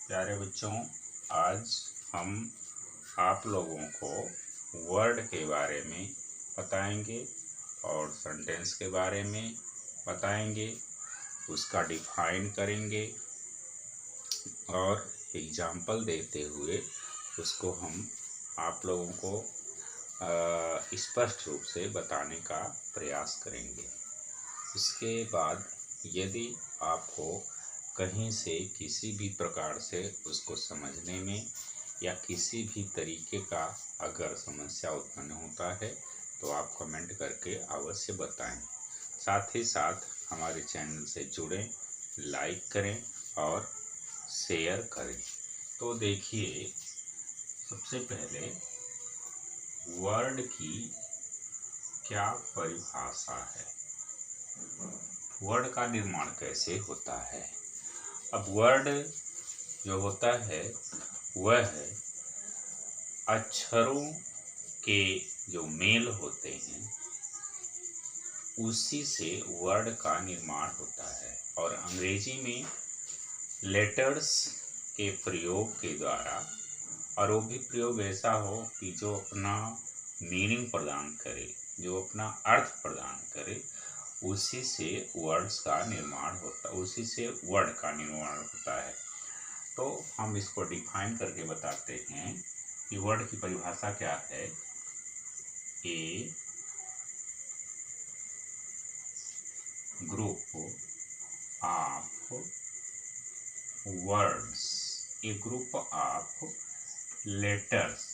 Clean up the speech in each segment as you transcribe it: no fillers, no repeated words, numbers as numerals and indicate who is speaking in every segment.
Speaker 1: प्यारे बच्चों, आज हम आप लोगों को वर्ड के बारे में बताएंगे और सेंटेंस के बारे में बताएंगे, उसका डिफाइन करेंगे और एग्जाम्पल देते हुए उसको हम आप लोगों को स्पष्ट रूप से बताने का प्रयास करेंगे। इसके बाद यदि आपको कहीं से किसी भी प्रकार से उसको समझने में या किसी भी तरीके का अगर समस्या उत्पन्न होता है तो आप कमेंट करके अवश्य बताएं। साथ ही साथ हमारे चैनल से जुड़ें, लाइक करें और शेयर करें। तो देखिए, सबसे पहले वर्ड की क्या परिभाषा है, वर्ड का निर्माण कैसे होता है। अब वर्ड जो होता है वह है अक्षरों के जो मेल होते हैं उसी से वर्ड का निर्माण होता है। और अंग्रेजी में लेटर्स के प्रयोग के द्वारा, और वो भी प्रयोग ऐसा हो कि जो अपना मीनिंग प्रदान करे, जो अपना अर्थ प्रदान करे, उसी से वर्ड्स का निर्माण होता, उसी से वर्ड का निर्माण होता है। तो हम इसको डिफाइन करके बताते हैं कि वर्ड की परिभाषा क्या है। A group of words, a group of letters,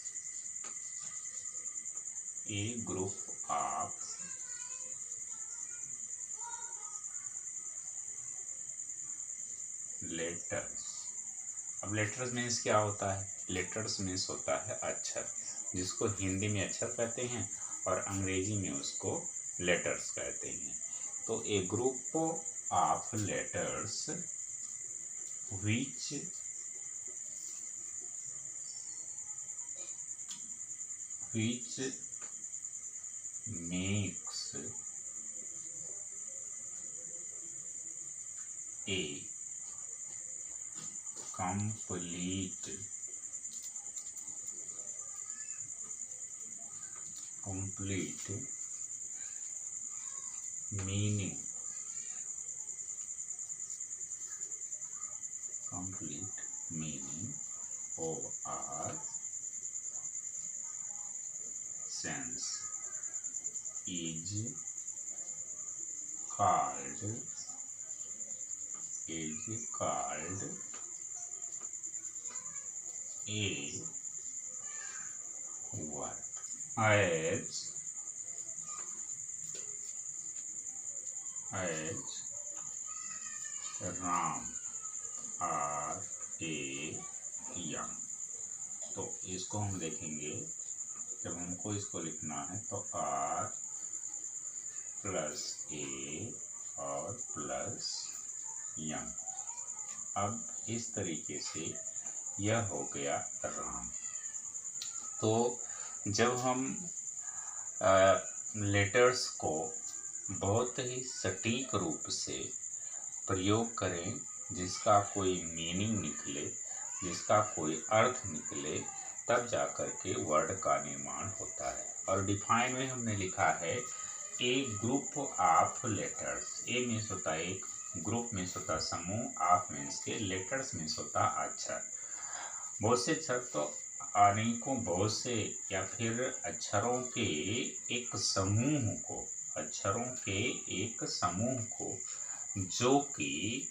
Speaker 1: a group of letters. अब लेटर्स मीन्स क्या होता है? लेटर्स मीन्स होता है अक्षर, जिसको हिंदी में अक्षर कहते हैं और अंग्रेजी में उसको लेटर्स कहते हैं। तो a group of letters which makes a complete meaning, or sense is called a word. As Ram RAM। तो इसको हम देखेंगे, जब हमको इसको लिखना है तो R + A और +M। अब इस तरीके से यह हो गया राम। तो जब हम लेटर्स को बहुत ही सटीक रूप से प्रयोग करें, जिसका कोई मीनिंग निकले, जिसका कोई अर्थ निकले, तब जाकर के वर्ड का निर्माण होता है। और डिफाइन में हमने लिखा है a group of letters. A means होता है एक, ग्रुप मीन्स होता है समूह, ऑफ मीन्स के, लेटर्स मीन्स होता है अक्षर। बहुत से अक्षर तो अनेकों, बहुत से या फिर अक्षरों के एक समूह को, अक्षरों के एक समूह को जो कि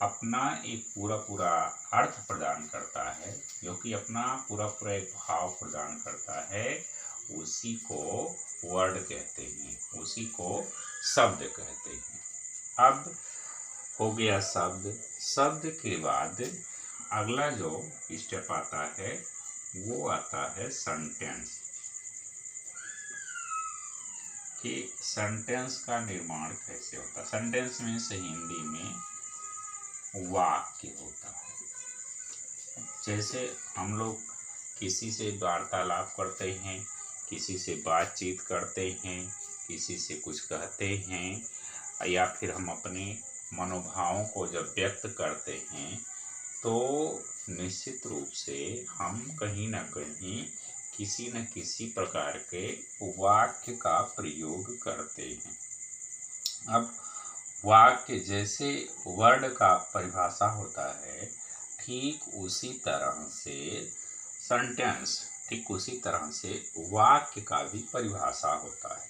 Speaker 1: अपना एक पूरा अर्थ प्रदान करता है, जो कि अपना पूरा एक भाव प्रदान करता है, उसी को वर्ड कहते हैं, उसी को शब्द कहते हैं। अब हो गया शब्द। शब्द के बाद अगला जो स्टेप आता है वो आता है सेंटेंस। कि सेंटेंस का निर्माण कैसे होता है। सेंटेंस मीन्स हिंदी में वाक्य होता है। जैसे हम लोग किसी से वार्तालाप करते हैं, किसी से बातचीत करते हैं, किसी से कुछ कहते हैं, या फिर हम अपने मनोभावों को जब व्यक्त करते हैं तो निश्चित रूप से हम कहीं न कहीं किसी न किसी प्रकार के वाक्य का प्रयोग करते हैं। अब वाक्य जैसे वर्ड का परिभाषा होता है, ठीक उसी तरह से सेंटेंस, ठीक उसी तरह से वाक्य का भी परिभाषा होता है।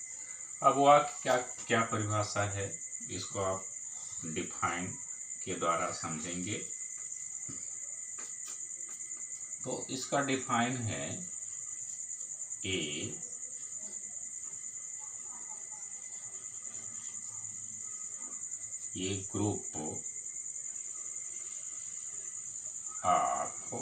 Speaker 1: अब वाक्य क्या क्या परिभाषा है, इसको आप डिफाइन के द्वारा समझेंगे। तो इसका डिफाइन है ये ग्रुप ऑफ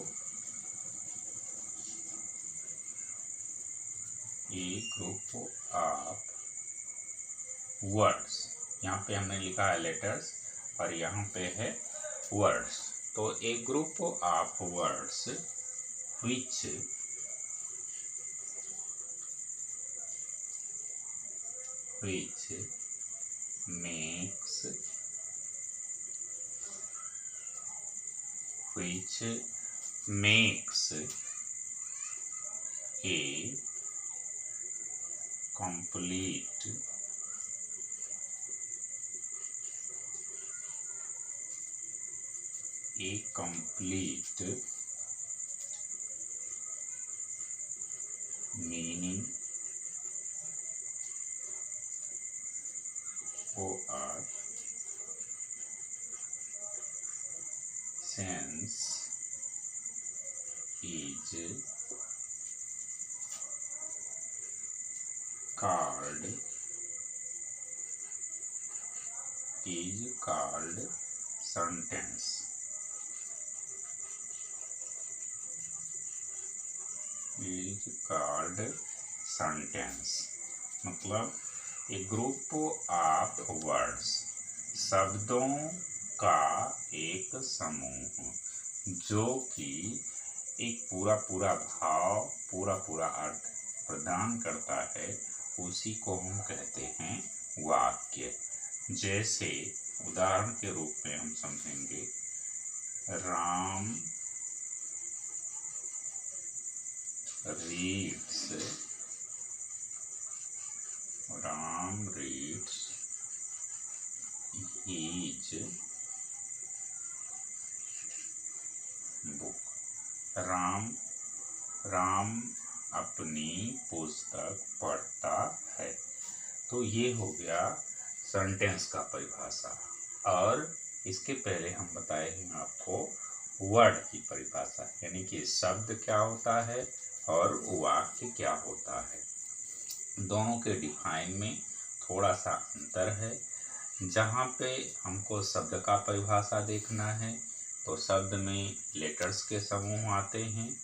Speaker 1: वर्ड्स, यहाँ पे हमने लिखा है लेटर्स और यहाँ पे है वर्ड्स। तो a group of words which makes a complete meaning or sense is called sentence। मतलब ए ग्रुप ऑफ वर्ड्स, शब्दों का एक समूह जो कि एक पूरा भाव, पूरा अर्थ प्रदान करता है, उसी को हम कहते हैं वाक्य। जैसे उदाहरण के रूप में हम समझेंगे, Ram reads his book। Ram अपनी पुस्तक पढ़ता है। तो ये हो गया सेंटेंस का परिभाषा। और इसके पहले हम बताए हैं आपको वर्ड की परिभाषा, यानी कि शब्द क्या होता है और वाक्य क्या होता है। दोनों के डिफाइन में थोड़ा सा अंतर है। जहाँ पे हमको शब्द का परिभाषा देखना है तो शब्द में लेटर्स के समूह आते हैं,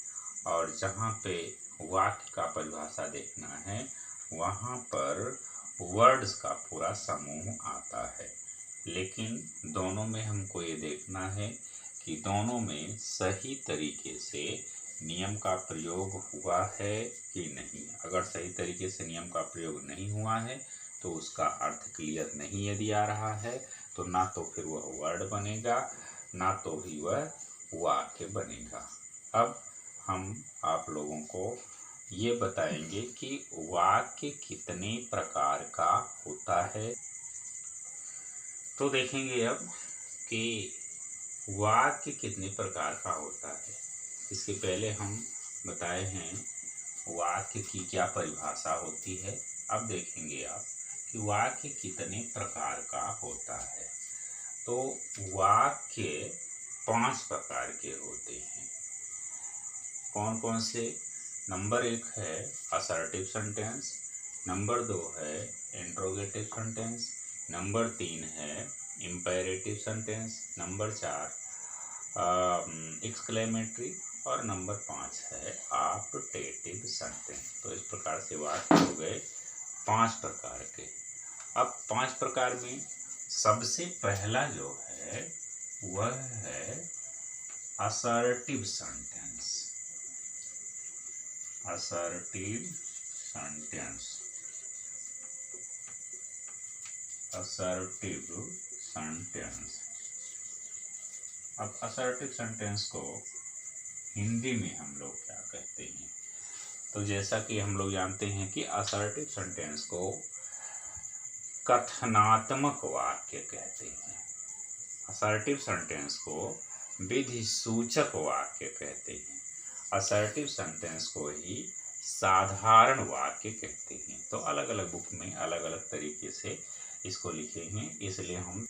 Speaker 1: और जहाँ पे वाक्य का परिभाषा देखना है वहाँ पर वर्ड्स का पूरा समूह आता है। लेकिन दोनों में हमको ये देखना है कि दोनों में सही तरीके से नियम का प्रयोग हुआ है कि नहीं। अगर सही तरीके से नियम का प्रयोग नहीं हुआ है तो उसका अर्थ क्लियर नहीं यदि आ रहा है, तो ना तो फिर वह वर्ड बनेगा, ना तो ही वह वाक्य बनेगा। अब हम आप लोगों को ये बताएंगे कि वाक्य कितने प्रकार का होता है। तो देखेंगे अब कि वाक्य कितने प्रकार का होता है। इसके पहले हम बताए हैं वाक्य की क्या परिभाषा होती है। अब देखेंगे आप कि वाक्य कितने प्रकार का होता है। तो वाक्य 5 प्रकार के होते हैं। कौन कौन से? नंबर 1 है असर्टिव सेंटेंस, नंबर 2 है इंट्रोगेटिव सेंटेंस, नंबर 3 है इम्पेरेटिव सेंटेंस, नंबर 4 एक्सक्लेमेटरी, और नंबर 5 है ऑप्टेटिव सेंटेंस। तो इस प्रकार से वाक्य हो गए 5 प्रकार के। अब 5 प्रकार में सबसे पहला जो है वह है असर्टिव सेंटेंस। असर्टिव सेंटेंस, अब असर्टिव सेंटेंस को हिंदी में हम लोग क्या कहते हैं। तो जैसा कि हम लोग जानते हैं कि असर्टिव सेंटेंस को कथनात्मक वाक्य कहते हैं। असर्टिव सेंटेंस को विधि सूचक वाक्य कहते हैं। असर्टिव सेंटेंस को ही साधारण वाक्य कहते हैं। तो अलग अलग बुक में अलग अलग तरीके से इसको लिखे हैं, इसलिए हम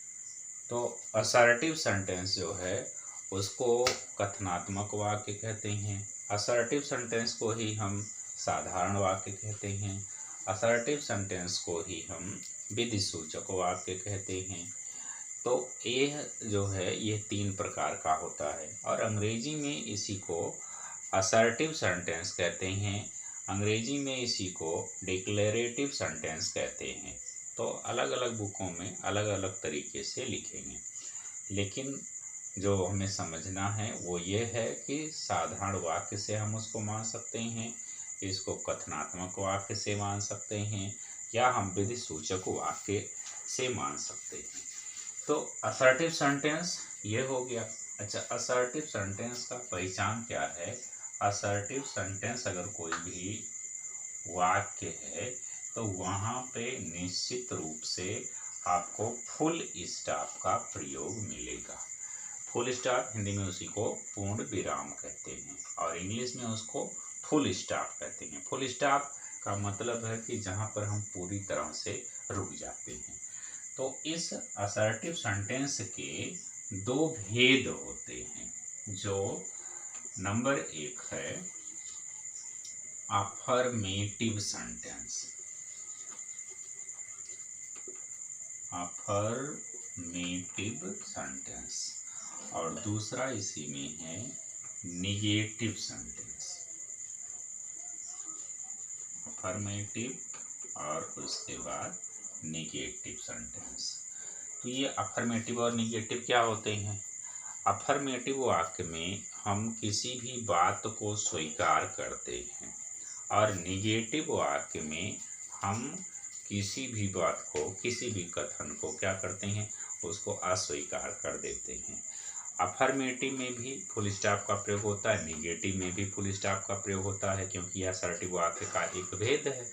Speaker 1: तो असर्टिव सेंटेंस जो है उसको कथनात्मक वाक्य कहते हैं। असर्टिव सेंटेंस को ही हम साधारण वाक्य कहते हैं। असर्टिव सेंटेंस को ही हम विधि सूचक वाक्य कहते हैं। तो ये जो है ये 3 प्रकार का होता है और अंग्रेजी में इसी को असर्टिव सेंटेंस कहते हैं। अंग्रेजी में इसी को डिक्लेरेटिव सेंटेंस कहते हैं। तो अलग अलग बुकों में अलग अलग तरीके से लिखेंगे, लेकिन जो हमें समझना है वो ये है कि साधारण वाक्य से हम उसको मान सकते हैं, इसको कथनात्मक वाक्य से मान सकते हैं, या हम विधि सूचक वाक्य से मान सकते हैं। तो असर्टिव सेंटेंस ये हो गया। अच्छा, असर्टिव सेंटेंस का पहचान क्या है। असर्टिव सेंटेंस अगर कोई भी वाक्य है तो वहाँ पे निश्चित रूप से आपको फुल स्टॉप का प्रयोग मिलेगा। फुल स्टॉप हिंदी में उसी को पूर्ण विराम कहते हैं और इंग्लिश में उसको फुल स्टॉप कहते हैं। फुल स्टॉप का मतलब है कि जहाँ पर हम पूरी तरह से रुक जाते हैं। तो इस असर्टिव सेंटेंस के 2 भेद होते हैं। जो नंबर 1 है अफर्मेटिव सेंटेंस। अफर्मेटिव सेंटेंस और दूसरा इसी में है निगेटिव सेंटेंस। अफर्मेटिव और उसके बाद निगेटिव सेंटेंस। तो ये अफर्मेटिव और निगेटिव क्या होते हैं। अफर्मेटिव वाक्य में हम किसी भी बात को स्वीकार करते हैं और निगेटिव वाक्य में हम किसी भी बात को, किसी भी कथन को क्या करते हैं, उसको अस्वीकार कर देते हैं। अफर्मेटिव में भी फुल स्टॉप का प्रयोग होता है, निगेटिव में भी फुल स्टॉप का प्रयोग होता है, क्योंकि यह असर्टिव वाक्य का एक भेद है।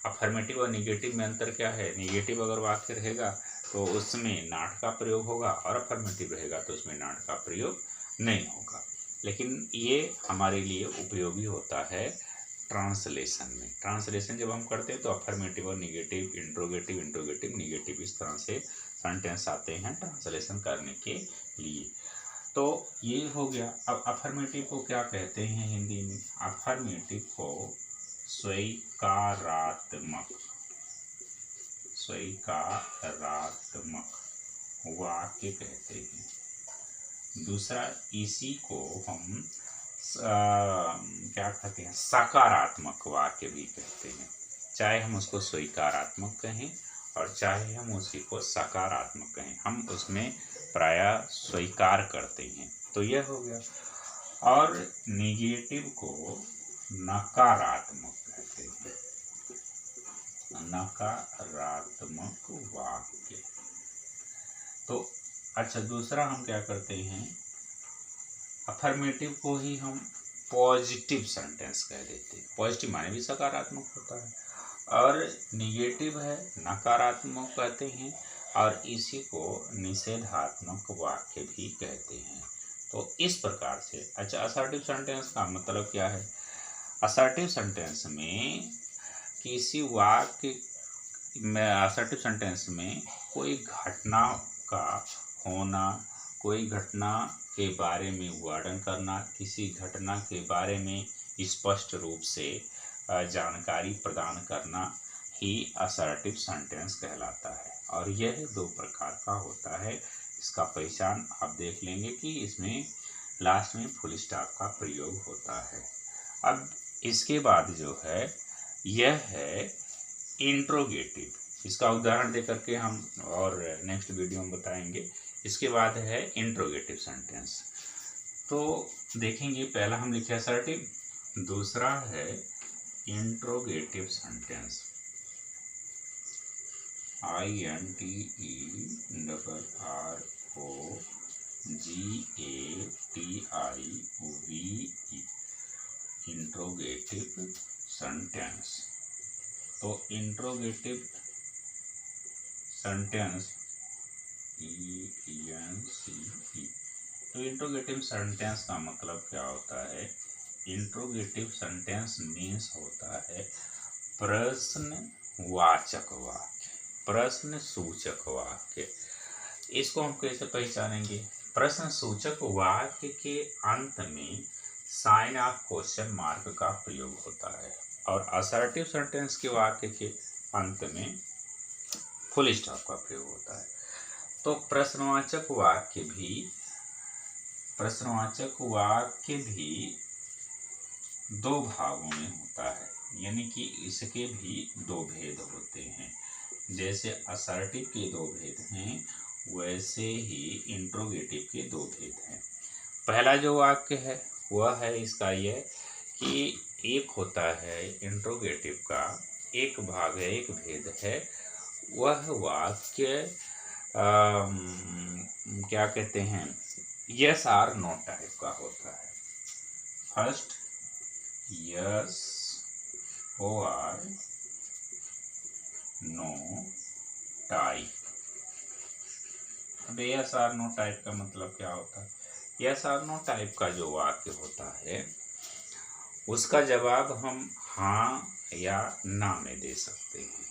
Speaker 1: अफर्मेटिव और निगेटिव में अंतर क्या है। निगेटिव अगर वाक्य रहेगा तो उसमें नॉट का प्रयोग होगा और अफर्मेटिव रहेगा तो उसमें नॉट का प्रयोग नहीं होगा। लेकिन ये हमारे लिए उपयोगी होता है ट्रांसलेशन में। ट्रांसलेशन जब हम करते हैं तो अफर्मेटिव और निगेटिव, इंट्रोगेटिव, इंट्रोगेटिव, निगेटिव, इस तरह से सेंटेंस आते हैं ट्रांसलेशन करने के लिए। तो ये हो गया। अब अफर्मेटिव को क्या कहते हैं हिंदी में। अफर्मेटिव को स्वीकारात्मक वाक्य कहते हैं। दूसरा इसी को हम क्या कहते हैं, सकारात्मक वाक्य भी कहते हैं। चाहे हम उसको स्वीकारात्मक कहें और चाहे हम उसी को सकारात्मक कहें, हम उसमें प्रायः स्वीकार करते हैं। तो यह हो गया। और निगेटिव को नकारात्मक कहते हैं। नकारात्मक वाक्य। तो अच्छा, दूसरा हम क्या करते हैं, अफर्मेटिव को ही हम पॉजिटिव सेंटेंस कह देते हैं। पॉजिटिव माने भी सकारात्मक होता है और निगेटिव है नकारात्मक कहते हैं और इसी को निषेधात्मक वाक्य भी कहते हैं। तो इस प्रकार से अच्छा, असर्टिव सेंटेंस का मतलब क्या है। असर्टिव सेंटेंस में किसी वाक्य में, असर्टिव सेंटेंस में कोई घटना का होना, कोई घटना के बारे में वर्णन करना, किसी घटना के बारे में स्पष्ट रूप से जानकारी प्रदान करना ही असर्टिव सेंटेंस कहलाता है। और यह 2 प्रकार का होता है। इसका पहचान आप देख लेंगे कि इसमें लास्ट में फुल स्टॉप का प्रयोग होता है। अब इसके बाद जो है यह है इंट्रोगेटिव। इसका उदाहरण देकर के हम और नेक्स्ट वीडियो में बताएंगे। इसके बाद है इंट्रोगेटिव सेंटेंस। तो देखेंगे, पहला हम लिखे असर्टिव, दूसरा है interrogative sentence. INTERROGATIVE interrogative sentence. तो इंट्रोगेटिव सेंटेंस ENCE। तो इंट्रोगेटिव सेंटेंस का मतलब क्या होता है? इंट्रोगेटिव सेंटेंस मीन्स होता है प्रश्नवाचक वाक्य, प्रश्न सूचक वाक्य। इसको हम कैसे पहचानेंगे? प्रश्न सूचक वाक्य के अंत में साइन ऑफ क्वेश्चन मार्क का प्रयोग होता है और असर्टिव सेंटेंस के वाक्य के अंत में फुल स्टॉप का प्रयोग होता है। तो प्रश्नवाचक वाक्य भी दो भागों में होता है, यानी कि इसके भी दो भेद होते हैं। जैसे असर्टिव के दो भेद हैं, वैसे ही इंट्रोगेटिव के दो भेद हैं। पहला जो वाक्य है वह है इसका यह कि एक होता है इंट्रोगेटिव का एक भाग है, एक भेद है, वह वाक्य क्या कहते हैं, यस आर नो टाइप का होता है। फर्स्ट यस और नो टाइप। अब यस आर नो टाइप का मतलब क्या होता है? यस आर नो टाइप का जो वाक्य होता है उसका जवाब हम हाँ या ना में दे सकते हैं।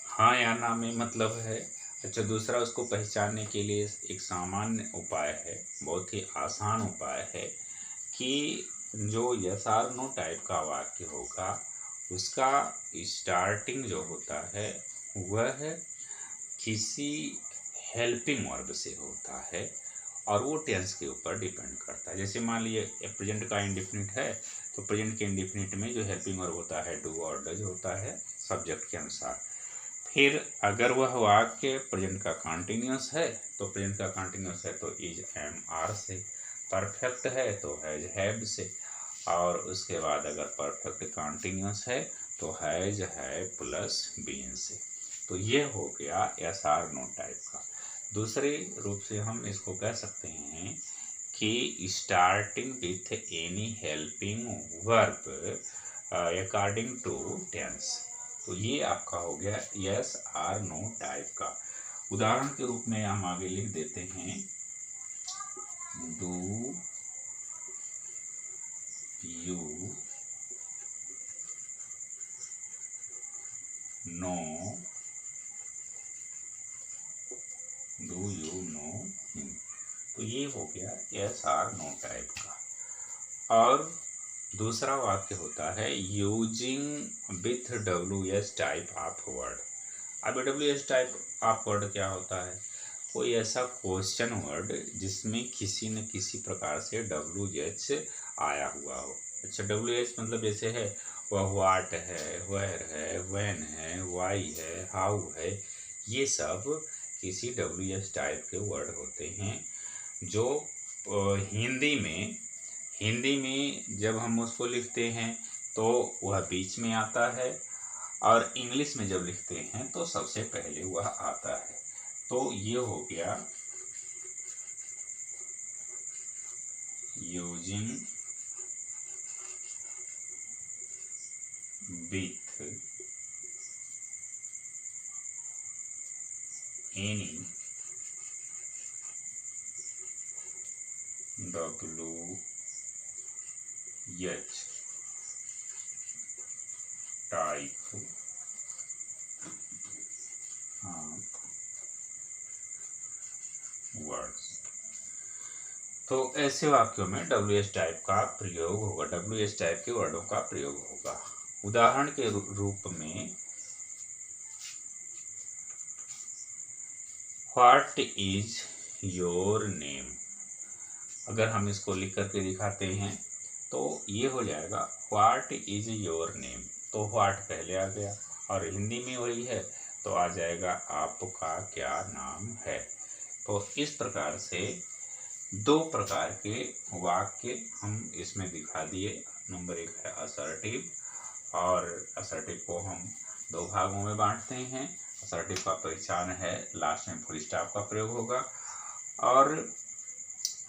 Speaker 1: हाँ या ना में मतलब है, अच्छा दूसरा उसको पहचानने के लिए एक सामान्य उपाय है, बहुत ही आसान उपाय है कि जो यस आर नो टाइप का वाक्य होगा उसका स्टार्टिंग जो होता है वह किसी हेल्पिंग वर्ब से होता है और वो टेंस के ऊपर डिपेंड करता है। जैसे मान लीजिए प्रेजेंट का इंडेफिनिट है तो प्रेजेंट के इंडेफिनिट में जो हेल्पिंग वर्ब होता है डू और डज होता है सब्जेक्ट के अनुसार। फिर अगर वह वाक्य प्रेजेंट का कंटिन्यूअस है तो प्रेजेंट का कंटिन्यूअस है तो इज एम आर से, परफेक्ट है तो हैज हैव से, और उसके बाद अगर परफेक्ट कंटिन्यूअस है तो हैज हैव प्लस बीन से। तो ये हो गया एस आर नो टाइप का। दूसरे रूप से हम इसको कह सकते हैं कि starting with any helping verb according to tense. तो ये आपका हो गया यस आर नो टाइप का। उदाहरण के रूप में हम आगे लिख देते हैं do you know, do you know him. तो ये हो गया यस आर नो टाइप का। और दूसरा वाक्य होता है using with WS type of word. अब WS टाइप ऑफ वर्ड क्या होता है? कोई ऐसा क्वेश्चन वर्ड जिसमें किसी न किसी प्रकार से WH आया हुआ हो। अच्छा WH मतलब जैसे है वह व्हाट है, वेयर है, व्हेन है, वाई है, हाउ है, ये सब किसी WH टाइप के वर्ड होते हैं जो हिंदी में जब हम उसको लिखते हैं तो वह बीच में आता है और इंग्लिश में जब लिखते हैं तो सबसे पहले वह आता है। तो ये हो गया using with any WH type words. तो ऐसे वाक्यों में WH टाइप का प्रयोग होगा, WH टाइप के वर्डों का प्रयोग होगा। उदाहरण के रूप में व्हाट इज योर नेम, अगर हम इसको लिख करके दिखाते हैं तो ये हो जाएगा व्हाट इज योर नेम। तो व्हाट पहले आ गया और हिंदी में वही है तो आ जाएगा आपका क्या नाम है। तो इस प्रकार से दो प्रकार के वाक्य हम इसमें दिखा दिए। नंबर एक है असर्टिव, और असर्टिव को हम दो भागों में बांटते हैं। असर्टिव का पहचान है लास्ट में फुल स्टॉप का प्रयोग होगा, और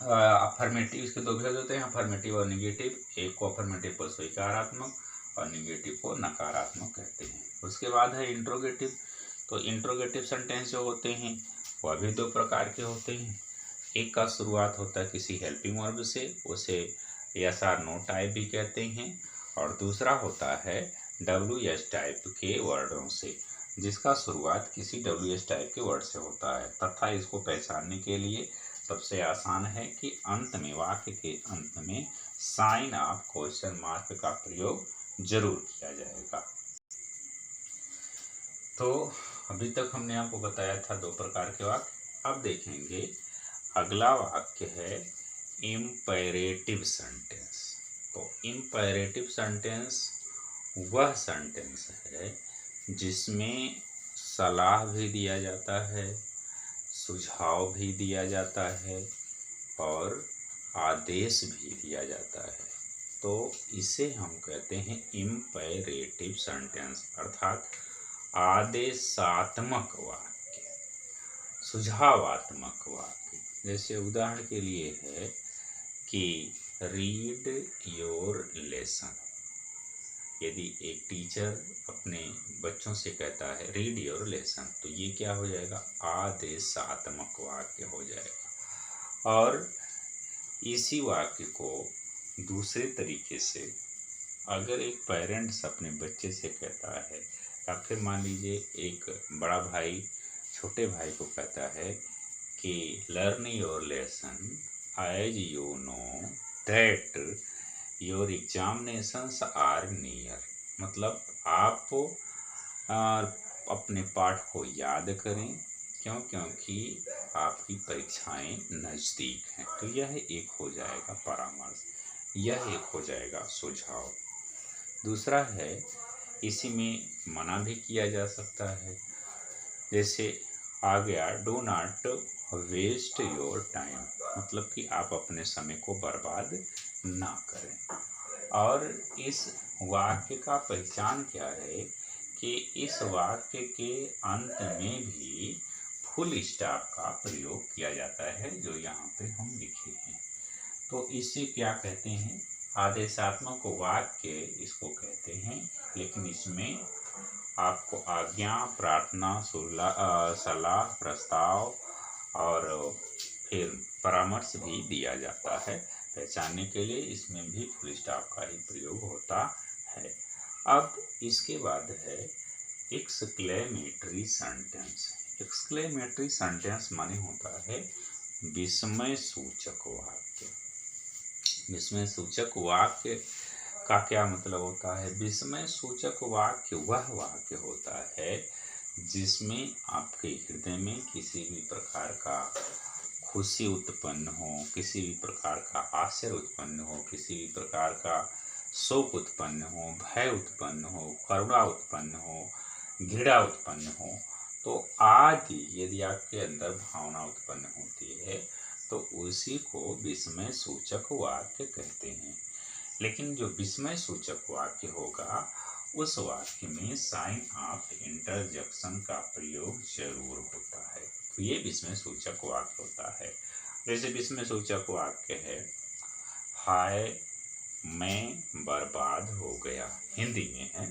Speaker 1: अफर्मेटिव, इसके दो भेद होते हैं, अफर्मेटिव और निगेटिव। एक को अफर्मेटिव को स्वीकारात्मक और निगेटिव को नकारात्मक कहते हैं। उसके बाद है इंट्रोगेटिव। तो इंट्रोगेटिव सेंटेंस जो होते हैं वह भी दो प्रकार के होते हैं। एक का शुरुआत होता है किसी हेल्पिंग वर्ब से, उसे यस और नो टाइप भी कहते हैं। और दूसरा होता है WS टाइप के वर्डों से, जिसका शुरुआत किसी WS टाइप के वर्ड से होता है। तथा इसको पहचानने के लिए सबसे आसान है कि अंत में, वाक्य के अंत में साइन ऑफ क्वेश्चन मार्क का प्रयोग जरूर किया जाएगा। तो अभी तक हमने आपको बताया था दो प्रकार के वाक्य। अब देखेंगे अगला वाक्य है इम्पेरेटिव सेंटेंस। तो इम्पेरेटिव सेंटेंस वह सेंटेंस है जिसमें सलाह भी दिया जाता है, सुझाव भी दिया जाता है और आदेश भी दिया जाता है। तो इसे हम कहते हैं इम्पेरेटिव सेंटेंस, अर्थात आदेशात्मक वाक्य, सुझावात्मक वाक्य। जैसे उदाहरण के लिए है कि रीड योर लेसन। यदि एक टीचर अपने बच्चों से कहता है रीड योर लेसन, तो ये क्या हो जाएगा, आदेशात्मक वाक्य हो जाएगा। और इसी वाक्य को दूसरे तरीके से अगर एक पेरेंट्स अपने बच्चे से कहता है, या फिर मान लीजिए एक बड़ा भाई छोटे भाई को कहता है कि learn your lesson as you know that your examinations are near. मतलब आप अपने पाठ को याद करें, क्योंकि आपकी परीक्षाएं नज़दीक हैं। तो यह एक हो जाएगा परामर्श, यह एक हो जाएगा सुझाव। दूसरा है, इसी में मना भी किया जा सकता है। जैसे आ गया do not waste your time, मतलब कि आप अपने समय को बर्बाद ना करें। और इस वाक्य का पहचान क्या है कि इस वाक्य के अंत में भी फुल स्टॉप का प्रयोग किया जाता है, जो यहाँ पे हम लिखे हैं। तो इसे क्या कहते हैं, आदेशात्मक वाक्य इसको कहते हैं। लेकिन इसमें आपको आज्ञा, प्रार्थना, सलाह, प्रस्ताव और फिर परामर्स भी दिया जाता है। पहचानने के लिए इसमें भी फुल स्टॉप का ही प्रयोग होता है। अब इसके बाद है एक्सक्लेमेटरी सेंटेंस। एक्सक्लेमेटरी सेंटेंस माने होता है विस्मय सूचक वाक्य। विस्मय सूचक वाक्य का क्या मतलब होता है? विस्मय सूचक वाक्य वह वाक्य होता है जिसमें आपके हृदय में किसी भी प्रकार का खुशी उत्पन्न हो, किसी भी प्रकार का आश्चर्य उत्पन्न हो, किसी भी प्रकार का शोक उत्पन्न हो, भय उत्पन्न हो, करुणा उत्पन्न हो, घृणा उत्पन्न हो। तो आदि यदि आपके अंदर भावना उत्पन्न होती है तो उसी को विस्मय सूचक वाक्य कहते हैं। लेकिन जो विस्मय सूचक वाक्य होगा उस वाक्य में साइन ऑफ इंटरजेक्शन का प्रयोग जरूर होता है। तो ये विस्मय सूचक वाक्य होता है। जैसे विस्मय सूचक वाक्य है हाय मैं बर्बाद हो गया, हिंदी में है।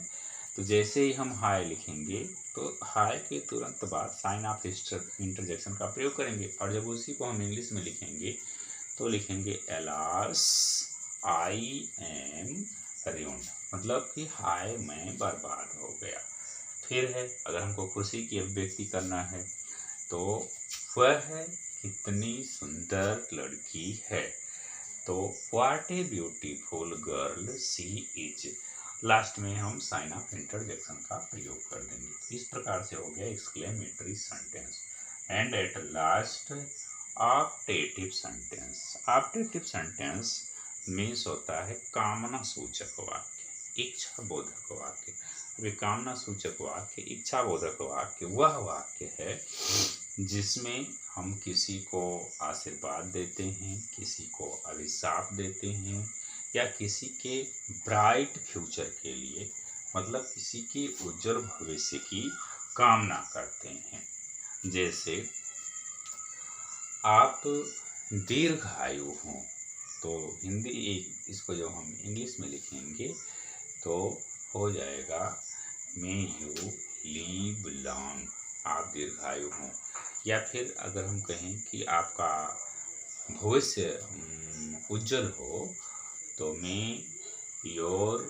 Speaker 1: तो जैसे ही हम हाय लिखेंगे तो हाय के तुरंत बाद साइन ऑफ इंटरजेक्शन का प्रयोग करेंगे। और जब उसी को हम इंग्लिश में लिखेंगे तो लिखेंगे एलास आई एम रूइंड, मतलब कि हाय मैं बर्बाद हो गया। फिर है, अगर हमको खुशी की अभिव्यक्ति करना है तो वह कितनी सुंदर लड़की है, तो what a beautiful girl she is. Last में हम साइन ऑफ इंटरजेक्शन का प्रयोग कर देंगे। इस प्रकार से हो गया exclamatory sentence. And at last optative sentence. Optative sentence means होता है कामना सूचक वाक्य, इच्छा बोधक वाक्य। वे कामना सूचक वाक्य, इच्छा बोधक वाक्य वह वाक्य है जिसमें हम किसी को आशीर्वाद देते हैं, किसी को अभिशाप देते हैं, या किसी के ब्राइट फ्यूचर के लिए, मतलब किसी के उज्जवल भविष्य की कामना करते हैं। जैसे आप दीर्घायु हों। तो हिंदी इसको जब हम इंग्लिश में लिखेंगे तो हो जाएगा मे यू लीव लॉन्ग, आप दीर्घायु हों। या फिर अगर हम कहें कि आपका भविष्य उज्जवल हो तो मे योर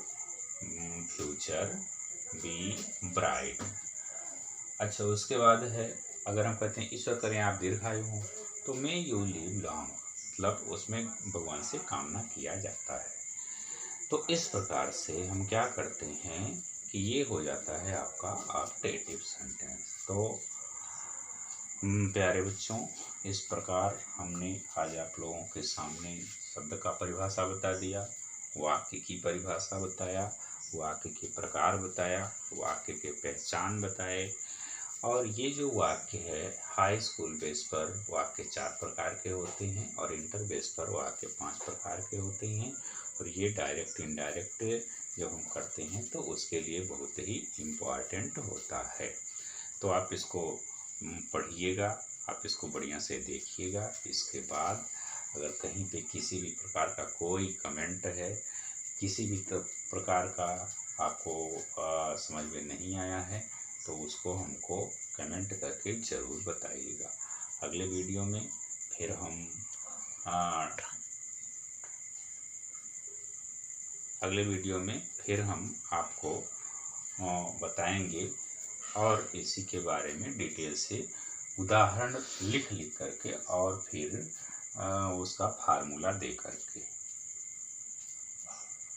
Speaker 1: फ्यूचर बी ब्राइट। अच्छा, उसके बाद है अगर हम कहते हैं ईश्वर करें आप दीर्घायु हों तो मे यू लिव लॉन्ग, मतलब उसमें भगवान से कामना किया जाता है। तो इस प्रकार से हम क्या करते हैं कि ये हो जाता है आपका ऑप्टेटिव सेंटेंस। तो प्यारे बच्चों, इस प्रकार हमने आज आप लोगों के सामने शब्द का परिभाषा बता दिया, वाक्य की परिभाषा बताया, वाक्य के प्रकार बताया, वाक्य के पहचान बताए। और ये जो वाक्य है हाई स्कूल बेस पर वाक्य 4 प्रकार के होते हैं और इंटर बेस पर वाक्य 5 प्रकार के होते हैं। और ये डायरेक्ट इनडायरेक्ट जब हम करते हैं तो उसके लिए बहुत ही इम्पॉर्टेंट होता है। तो आप इसको पढ़िएगा, आप इसको बढ़िया से देखिएगा। इसके बाद अगर कहीं पे किसी भी प्रकार का कोई कमेंट है, किसी भी प्रकार का आपको समझ में नहीं आया है तो उसको हमको कमेंट करके ज़रूर बताइएगा। अगले वीडियो में फिर हम आपको बताएंगे और इसी के बारे में डिटेल से उदाहरण लिख करके और फिर उसका फार्मूला दे करके।